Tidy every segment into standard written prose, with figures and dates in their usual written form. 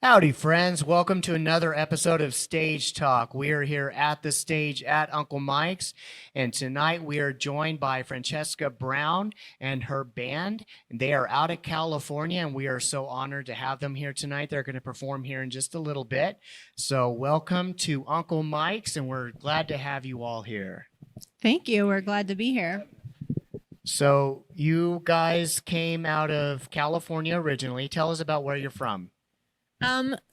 Howdy, friends. Welcome to another episode of Stage Talk. We are here at the stage at Uncle Mike's, and tonight we are joined by Francesca Brown and her band. They are out of California, and we are so honored to have them here tonight. They're going to perform here in just a little bit. So welcome to Uncle Mike's, and we're glad to have you all here. Thank you. We're glad to be here. So you guys came out of California originally. Tell us about where you're from.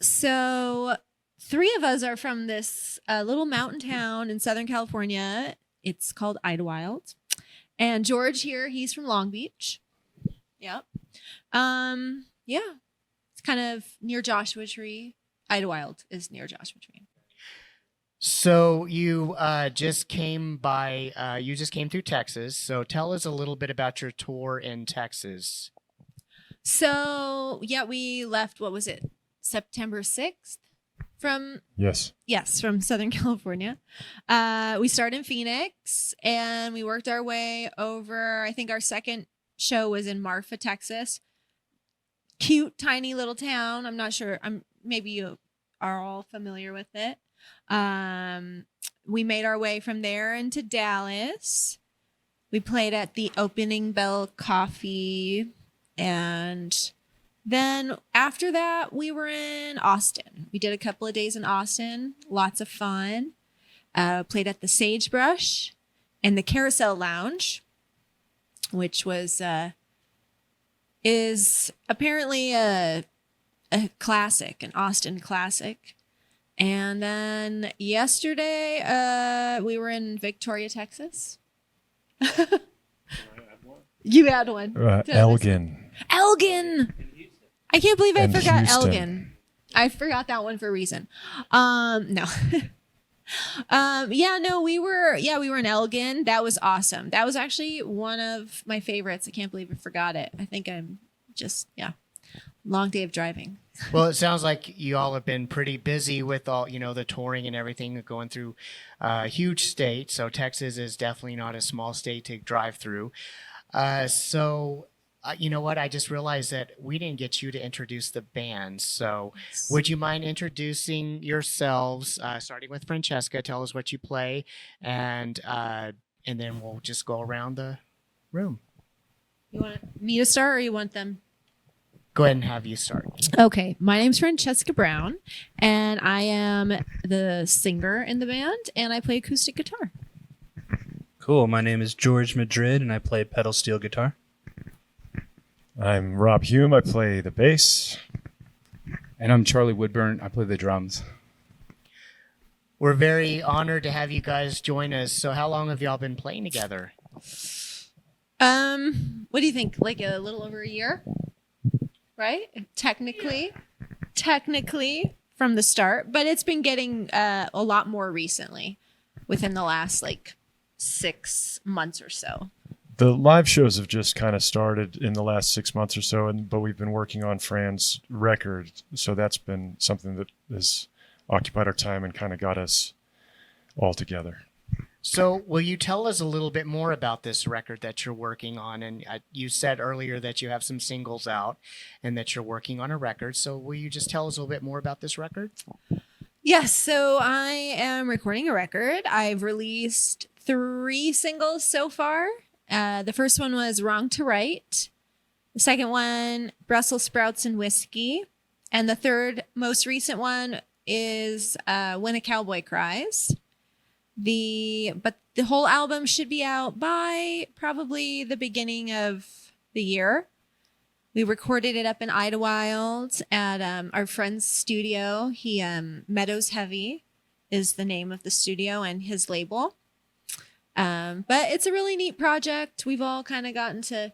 So three of us are from this little mountain town in Southern California. It's called Idlewild. And George here, he's from Long Beach. Yep. Yeah. It's kind of near Joshua Tree. Idlewild is near Joshua Tree. So you just came through Texas. So tell us a little bit about your tour in Texas. So, yeah, we left, what was it? September 6th from from Southern California. We started in Phoenix and we worked our way over. I think our second show was in Marfa, Texas. Cute, tiny little town. I'm not sure. Maybe you are all familiar with it. We made our way from there into Dallas. We played at the Opening Bell Coffee, and then after that, we were in Austin. We did a couple of days in Austin. Lots of fun. Played at the Sagebrush and the Carousel Lounge, which is apparently a classic, an Austin classic. And then yesterday, we were in Victoria, Texas. You had one. Elgin. Elgin. I can't believe I forgot Houston. Elgin. I forgot that one for a reason. No. We were in Elgin. That was awesome. That was actually one of my favorites. I can't believe I forgot it. I think I'm just, long day of driving. Well, it sounds like you all have been pretty busy with all, the touring and everything, going through a huge state. So Texas is definitely not a small state to drive through. You know what? I just realized that we didn't get you to introduce the band. So would you mind introducing yourselves, starting with Francesca? Tell us what you play, and then we'll just go around the room. You want me to start, or you want them? Go ahead and have you start. Okay. My name's Francesca Brown, and I am the singer in the band, and I play acoustic guitar. Cool. My name is George Madrid, and I play pedal steel guitar. I'm Rob Hume. I play the bass. And I'm Charlie Woodburn. I play the drums. We're very honored to have you guys join us. So how long have y'all been playing together? What do you think? Like a little over a year? Right? Technically from the start, but it's been getting a lot more recently within the last 6 months or so. The live shows have just kind of started in the last 6 months or so, but we've been working on Fran's record, so that's been something that has occupied our time and kind of got us all together. So will you tell us a little bit more about this record that you're working on? And you said earlier that you have some singles out and that you're working on a record. So will you just tell us a little bit more about this record? Yes, so I am recording a record. I've released 3 singles so far. The first one was Wrong to Right. The second one, Brussels Sprouts and Whiskey. And the third most recent one is When a Cowboy Cries. But the whole album should be out by probably the beginning of the year. We recorded it up in Idlewild at our friend's studio. Meadows Heavy is the name of the studio and his label. But it's a really neat project. We've all kind of gotten to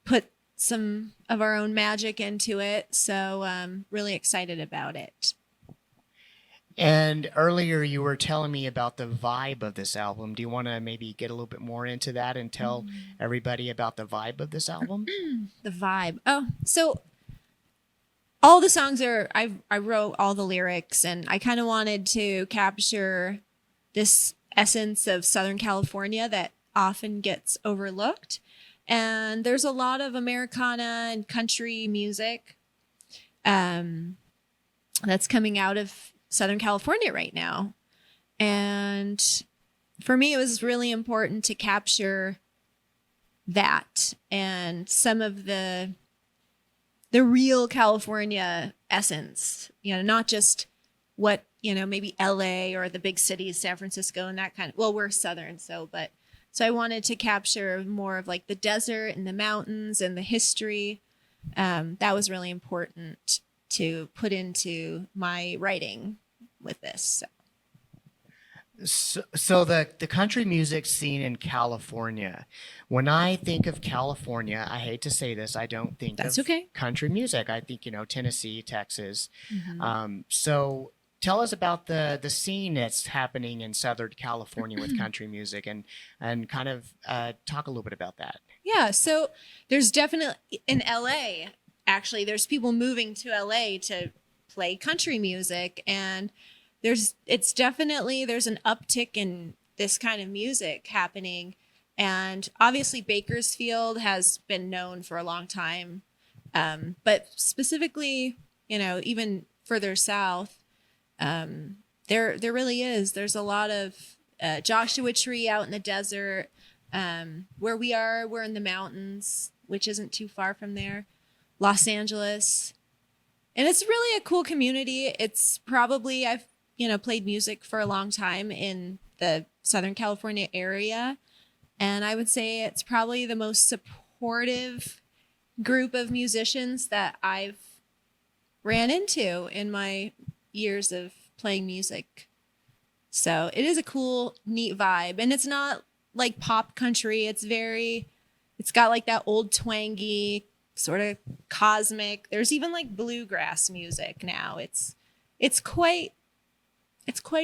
put some of our own magic into it. So I'm really excited about it. And earlier you were telling me about the vibe of this album. Do you want to maybe get a little bit more into that and tell everybody about the vibe of this album? The vibe. Oh, so all the songs I wrote all the lyrics, and I kind of wanted to capture this essence of Southern California that often gets overlooked. And there's a lot of Americana and country music. that's coming out of Southern California right now. And for me, it was really important to capture that and some of the real California essence, not just what, maybe LA or the big cities, San Francisco and that kind of, well, we're Southern. So I wanted to capture more of like the desert and the mountains and the history. That was really important to put into my writing with this. So the country music scene in California, when I think of California, I hate to say this, I don't think That's of okay. country music. I think, Tennessee, Texas. Mm-hmm. So tell us about the scene that's happening in Southern California with country music and kind of talk a little bit about that. Yeah. So there's definitely in LA, actually, there's people moving to LA to play country music, and there's an uptick in this kind of music happening. And obviously Bakersfield has been known for a long time. But specifically, even further south, there really is. There's a lot of Joshua Tree out in the desert. Where we are, we're in the mountains, which isn't too far from there. Los Angeles. And it's really a cool community. It's probably, I've played music for a long time in the Southern California area. And I would say it's probably the most supportive group of musicians that I've ran into in my years of playing music. So it is a cool, neat vibe. And it's not like pop country. It's got like that old twangy, sort of cosmic. There's even like bluegrass music now. It's quite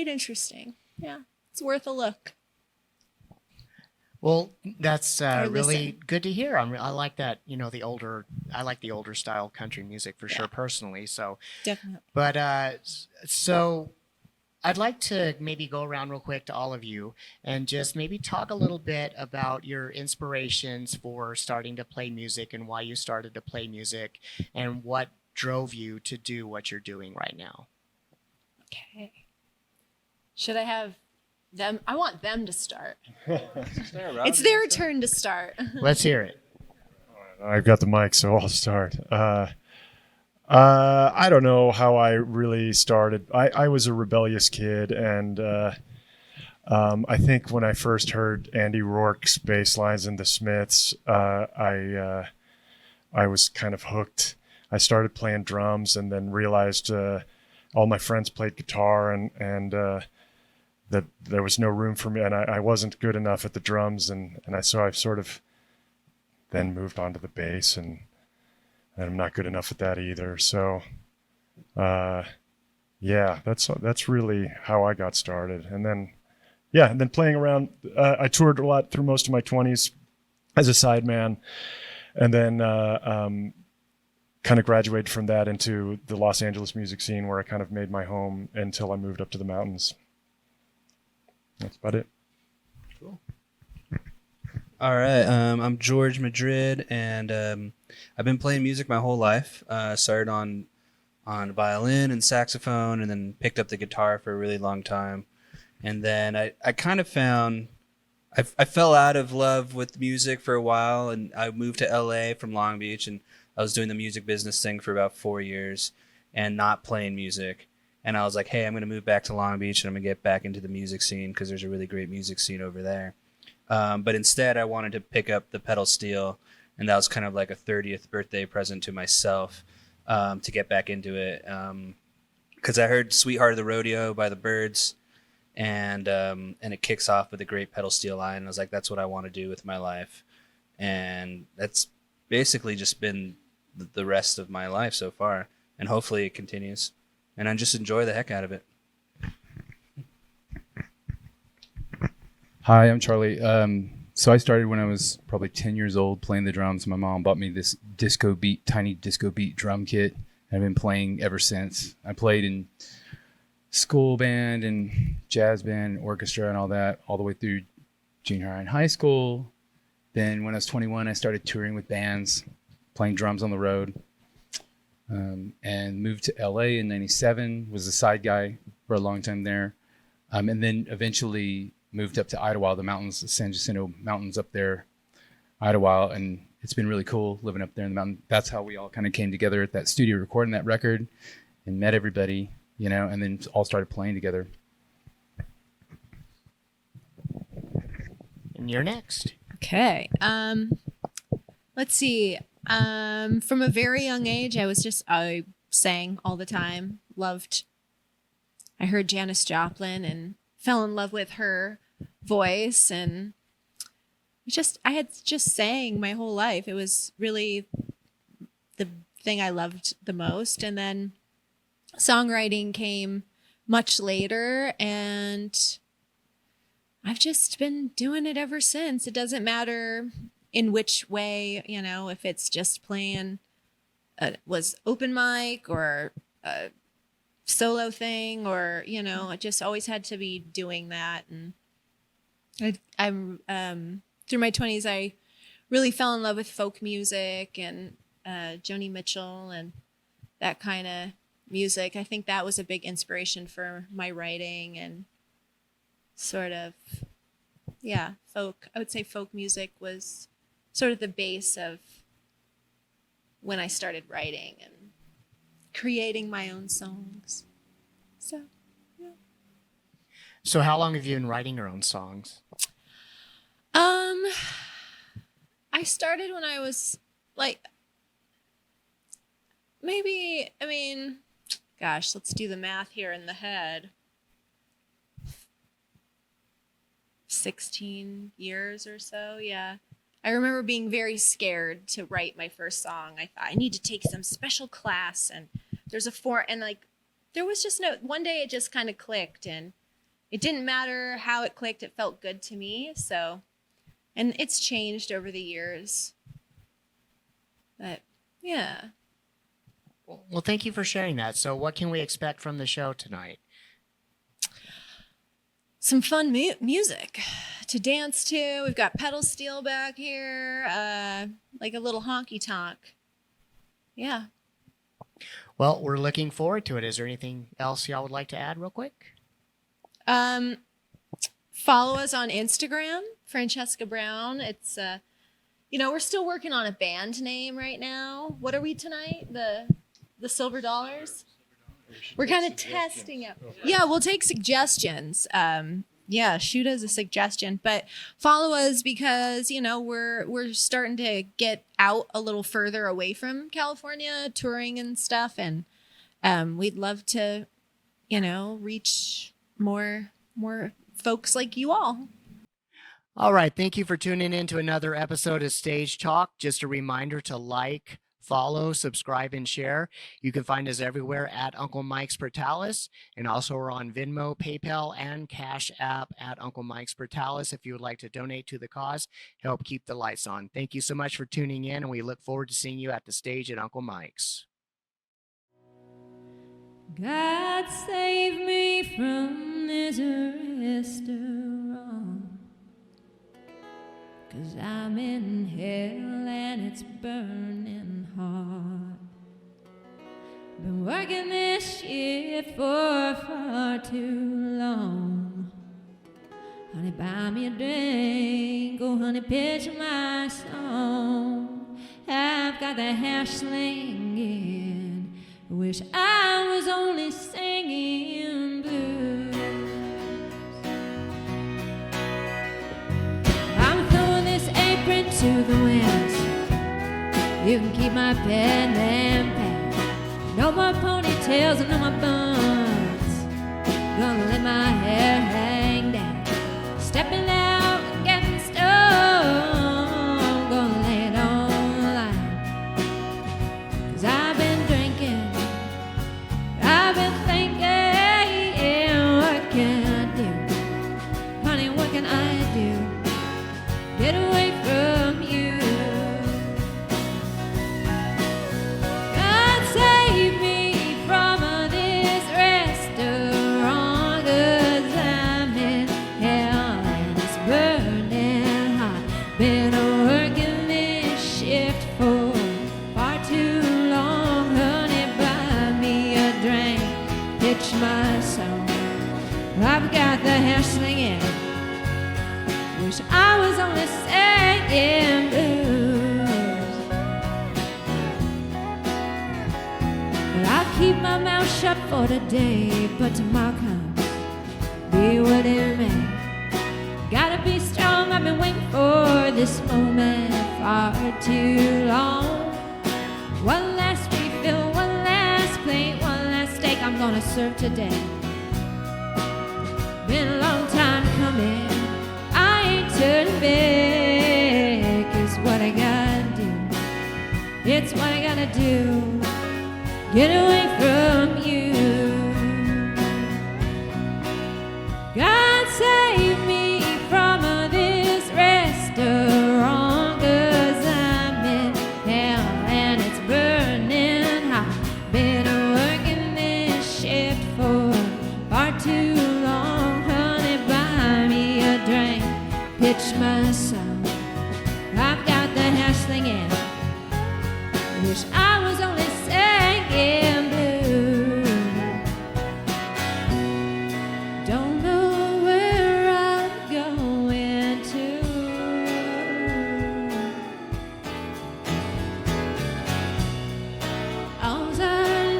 interesting. Yeah, it's worth a look. Well, that's really listen. good to hear. I like that. I like the older style country music for sure, personally. So Definitely. But so I'd like to maybe go around real quick to all of you and just maybe talk a little bit about your inspirations for starting to play music and why you started to play music and what drove you to do what you're doing right now. Okay. Should I have them? I want them to start. It's their turn to start. Let's hear it. I've got the mic, so I'll start. I don't know how I really started. I was a rebellious kid, and I think when I first heard Andy Rourke's bass lines in the Smiths, I was kind of hooked. I started playing drums, and then realized all my friends played guitar, and that there was no room for me, and I wasn't good enough at the drums, so I've sort of then moved on to the bass, and I'm not good enough at that either. So, yeah, that's really how I got started. And then playing around. I toured a lot through most of my 20s as a sideman, and then kind of graduated from that into the Los Angeles music scene, where I kind of made my home until I moved up to the mountains. That's about it. Cool. All right. I'm George Madrid, and I've been playing music my whole life. Started on violin and saxophone, and then picked up the guitar for a really long time. And then I kind of found I fell out of love with music for a while, and I moved to LA from Long Beach, and I was doing the music business thing for about 4 years and not playing music. And I was like, hey, I'm going to move back to Long Beach, and I'm going to get back into the music scene because there's a really great music scene over there. But instead, I wanted to pick up the pedal steel, and that was kind of like a 30th birthday present to myself to get back into it. Because I heard Sweetheart of the Rodeo by the Byrds, and it kicks off with a great pedal steel line. And I was like, that's what I want to do with my life. And that's basically just been the rest of my life so far. And hopefully it continues. And I just enjoy the heck out of it. Hi, I'm Charlie. So I started when I was probably 10 years old playing the drums. My mom bought me this tiny disco beat drum kit. I've been playing ever since. I played in school band and jazz band, orchestra and all that, all the way through junior high and high school. Then when I was 21, I started touring with bands, playing drums on the road. and moved to LA in 97, was a side guy for a long time there. And then eventually moved up to Idlewild, the mountains, the San Jacinto Mountains up there, Idlewild. And it's been really cool living up there in the mountain. That's how we all kind of came together at that studio recording that record and met everybody, you know, and then all started playing together. And you're next. Okay. Let's see. From a very young age, I sang all the time. I heard Janis Joplin and fell in love with her voice, and I had just sang my whole life. It was really the thing I loved the most. And then songwriting came much later, and I've just been doing it ever since. It doesn't matter in which way, you know, if it's just playing was open mic or a solo thing, or, you know, I just always had to be doing that. And I'm through my 20s, I really fell in love with folk music and Joni Mitchell and that kind of music. I think that was a big inspiration for my writing, and sort of, yeah, folk. I would say folk music was sort of the base of when I started writing and creating my own songs. So, yeah. So how long have you been writing your own songs? I started when I was like, let's do the math here in the head. 16 years or so, yeah. I remember being very scared to write my first song. I thought I need to take some special class, and there was just one day it just kind of clicked, and it didn't matter how it clicked, it felt good to me. So, and it's changed over the years. But yeah. Well, thank you for sharing that. So what can we expect from the show tonight? Some fun music to dance to. We've got pedal steel back here, like a little honky tonk. Yeah. Well, we're looking forward to it. Is there anything else y'all would like to add real quick? Follow us on Instagram, Francesca Brown. It's, we're still working on a band name right now. What are we tonight? The Silver Dollars? We're kind of testing it. Yeah, we'll take suggestions. Shoot us a suggestion, but follow us because, we're starting to get out a little further away from California, touring and stuff. And we'd love to, reach more folks like you all. All right. Thank you for tuning in to another episode of Stage Talk. Just a reminder to like, follow, subscribe, and share. You can find us everywhere at Uncle Mike's Portales, and also we're on Venmo, PayPal, and Cash App at Uncle Mike's Portales if you would like to donate to the cause, help keep the lights on. Thank you so much for tuning in, and we look forward to seeing you at the stage at Uncle Mike's. God save me from this restaurant, 'cause I'm in hell and it's burning hard. Been working this shift for far too long. Honey, buy me a drink, oh honey, pitch my song. I've got the hair slinging, wish I was only singing blues. I'm throwing this apron to the winds. You can keep my pen and pad. No more ponytails and no more buns. Gonna let my hair hang down. Stepping out and getting stoned. Gonna lay it on the line. 'Cause I've been drinking, I've been thinking, what can I do? Honey, what can I do? Get away from you. God save me from this pitch my song. I've got the hair slinging. Wish I was only singing blues. But I'll keep my mouth shut for today, but tomorrow comes, be what it may. Gotta be strong, I've been waiting for this moment far too long. One last refill, one last plate, one last steak I'm gonna serve today. Been a long time coming, I ain't turning back. It's what I gotta do, it's what I gotta do. Get away from you. God save me from this restaurant, 'cause I'm in hell and it's burning hot. Been working this shift for far too long. Honey, buy me a drink, pitch my song. I've got the hair slinging. Wish I was only singing blues. Don't know where I'm going to. All I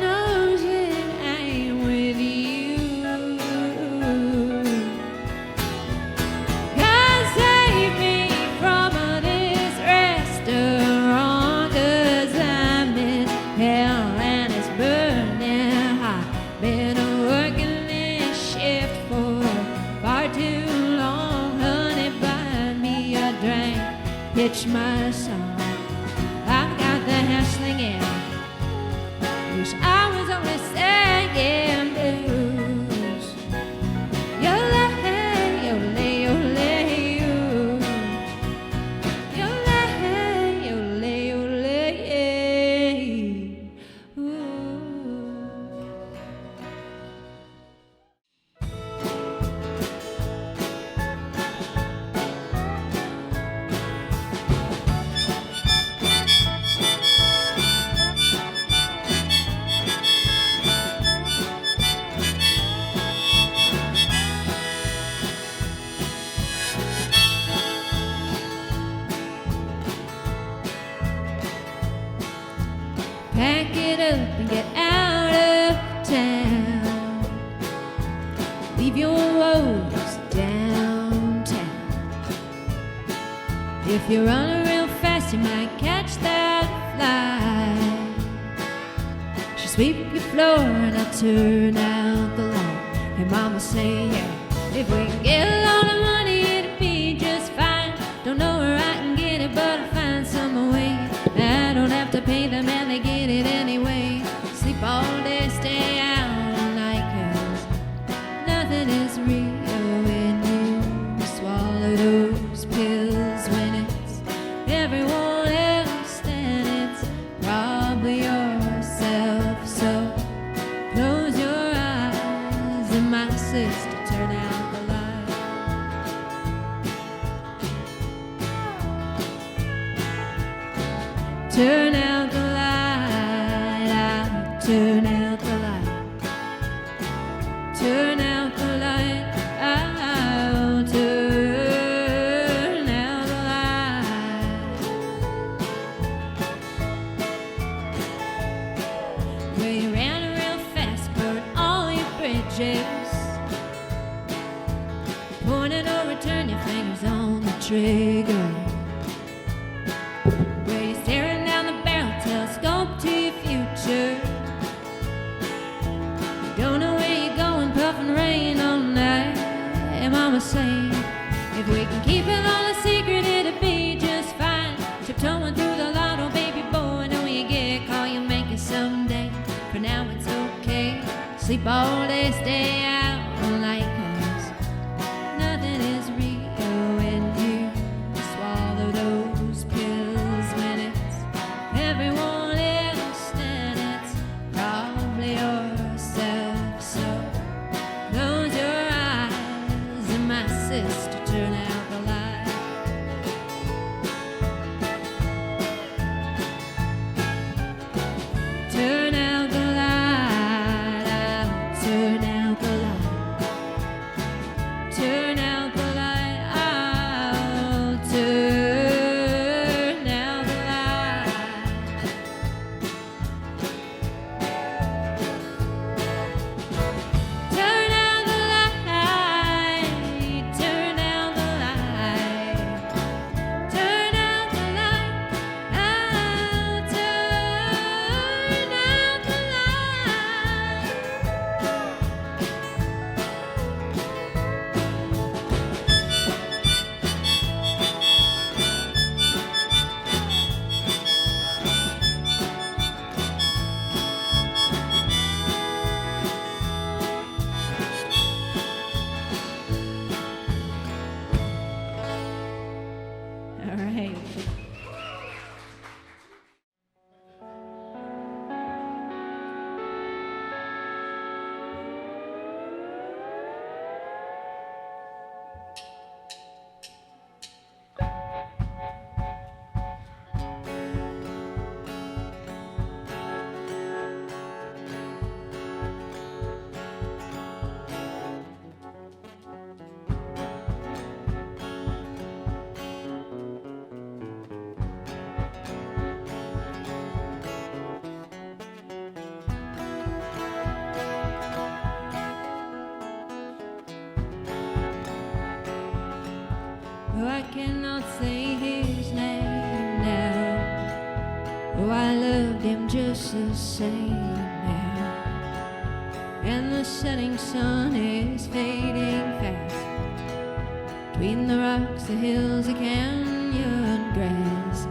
know is it ain't with you. God save me from this restaurant, 'cause I'm in hell and it's burning hot. Been working this shift for far too long. Honey, buy me a drink, pitch my song. I've got the hair slinging. Wish I was only singing blues. Yole, yole, yole, yoo. Yole, yole, yole, ooh. Pack it up and get out of town. Leave your woes downtown. If you're running real fast, you might catch that fly. She'll sweep your floor and I'll turn out the light. And mama say, yeah, if we can get a lot of money, it'd be just fine. Don't know where I can get it, but I'll find some way. I don't have to pay them and they get it anyway. Sleep all day, stay out all night, 'cause nothing is real when you swallow those pills. When it's everyone else, then it's probably yourself. So close your eyes and my sister, turn out the light. Turn out the light, I'll turn out the light. Turn out the light, I'll turn out the light. Well, you ran real fast, burn all your bridges. Point it or return your fingers on the trigger. Where you're staring down the barrel, telescope to your future. Don't know where you're going, puffing rain all night. And mama saying, if we can keep it all a secret, it'll be just fine. Tiptoeing through the lotto, baby boy, know you get caught, you'll make it someday. For now it's okay, sleep all day, stay out all night, 'cause nothing is real when you swallow those pills. When it's everyone else, then it's probably yourself. So close your eyes and my sister, turn out the light. Turn out the light, I'll turn cannot say his name now. Oh, I loved him just the same now. And the setting sun is fading fast. Between the rocks, the hills, the canyon grass.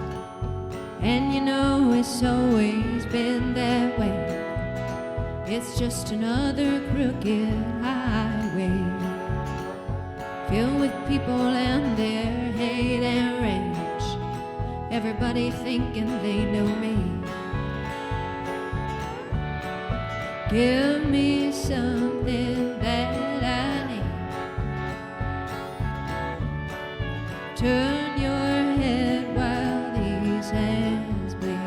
And you know it's always been that way. It's just another crooked highway, filled with people and their hate and rage. Everybody thinking they know me. Give me something that I need. Turn your head while these hands bleed.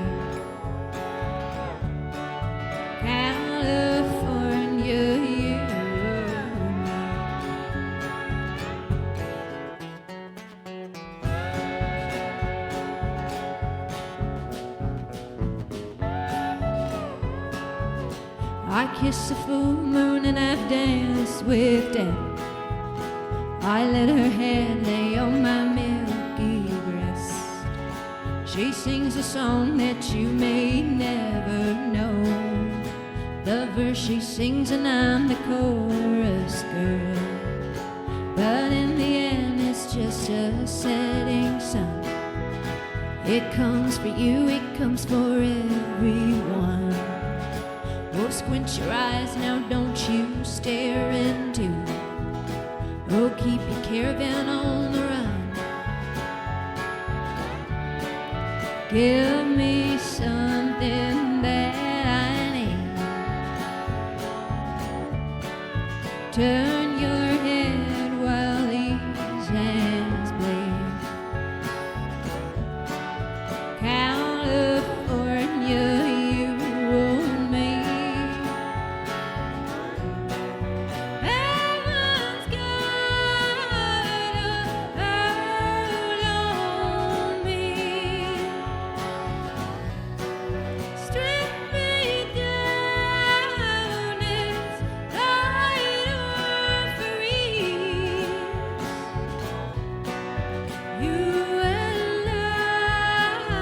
California, you and me. I kiss the full moon and I've danced with death. I let her head lay on my milky breast. She sings a song that you may never know. The verse she sings and I'm the chorus girl. But in the end it's just a setting sun. It comes for you, it comes for everyone. Oh, squint your eyes now, don't you stare into. Oh, keep your caravan on the run. Give me something that I need. Turn your head while these hands bleed. California, you and me. Heaven's got a hold on me. Strip me down, it's light or freeze. You and I,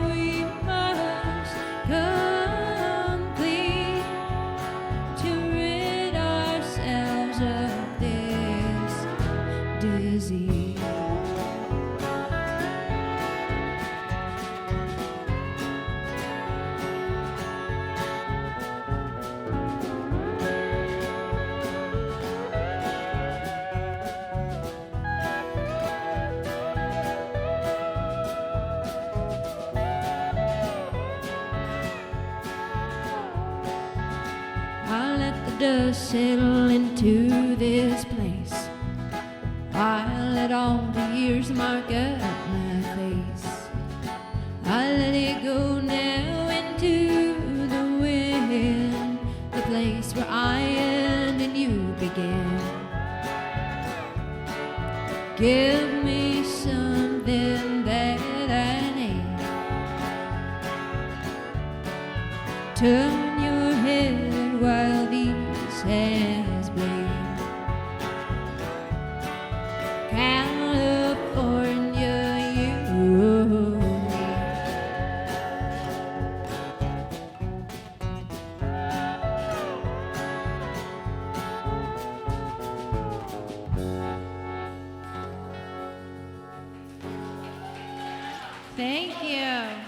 we must come clean to rid ourselves of this disease. I'll let the dust settle into this place. I'll let all the years mark up my face. I'll let it go now into the wind, the place where I end and you begin. Give me something that I need. Turn your head while these hands bleed. California, you and me. Thank you.